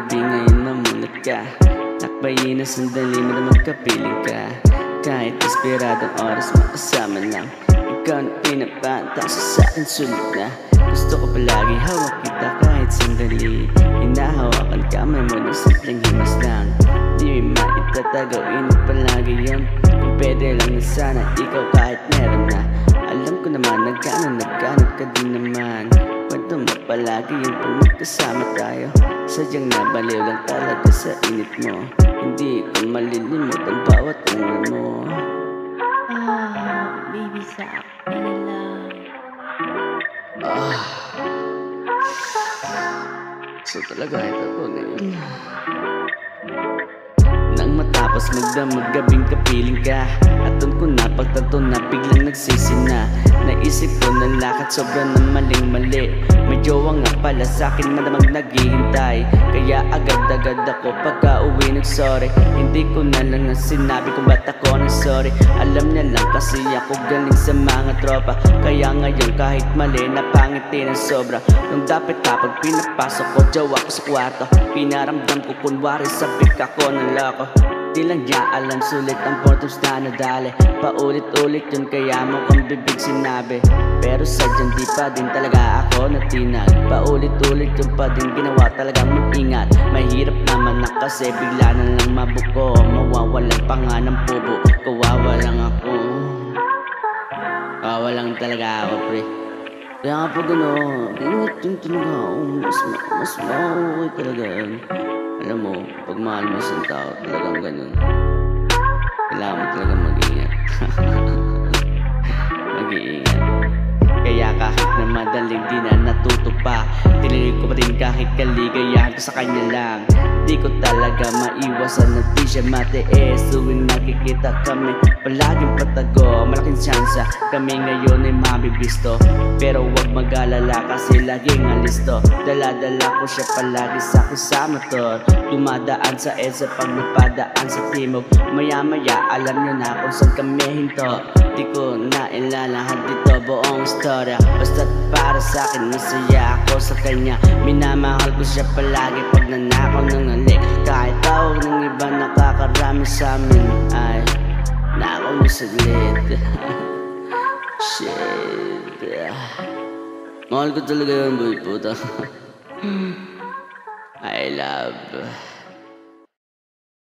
gabi ngayon mamulat ka. Takbayin na sandali mo na magkapiling ka. Kahit desperadong oras makasama lang, ikaw na pinapanta sa akin sulit na. Gusto ko palagi hawak kita kahit sandali. Hinahawakan kamay mo ng simpleng himas lang. Di may maitatago, init palagi yun. Kung pwede lang na sana ikaw kahit meron na. Alam ko naman nagkanat ka din naman. Kwento mo palagi yung pag magkasama tayo. Sadyang nabaliw lang talaga sa init mo. Hindi ko malilimot ang bawat ungal mo. Baby sa akin na lang. So talaga ito po ngayon. Nang matapos magdamag gabing kapiling ka, at doon ko napagtanto na biglang nagsisina. Naisip ko na lakad sobrang na maling-mali. May jowa nga pala sa'kin madamag naghihintay. Kaya agad-agad ako pagka uwi nag-sorry. Hindi ko na lang sinabi kung ba't ako nag-sorry. Alam niya lang kasi ako galing sa mga tropa. Kaya ngayon kahit mali napangiti ng sobra. Nung dapat kapag pinapasok ko jowa ko sa kwarto, pinaramdam ko kunwari sabik ako ng loko. Di lang niya alam sulit ang portals na nadali. Paulit-ulit yun kaya mo kang bibig sinabi. Pero sadyang di pa din talaga ako natinag. Paulit-ulit yun pa din ginawa talagang mag-ingat. Mahirap naman na kasi bigla na lang mabuko. Mawawalan pa nga ng pubo. Kawawa lang ako. Kawawa lang talaga ako pre. Kaya nga pag ingat yung talaga ako. Mas okay talaga yan. Alam mo, pag mahal mo isang tao, talagang ganun. Kailangan mo talagang mag-iingat. Mag-iingat. Kaya kahit na madaling di na natuto pa, tinilig ko pa din kahit kaligayahan ko sa kanya lang. Di ko talaga maiwasan na di siya matiis. Tuwing nakikita kami, palaging patago. Malaking tsansa, kami ngayon ay mabibisto. Pero wag mag-alala kasi laging alisto. Dala-dala ko siya palagi sa akin sa motor. Dumadaan sa EDSA pag napadaan sa timog. Maya-maya alam niyo na kung saan kami hinto. Di ko na ilalahat dito buong istorya. Basta't para sa akin masaya ako sa kanya. Minamahal ko siya palagi pag nanakaw ng halik. Kahit tawag ng iba nakakarami sa amin ay nakaw mo saglit. Shit. Mahal ko talaga yun boy puta. I love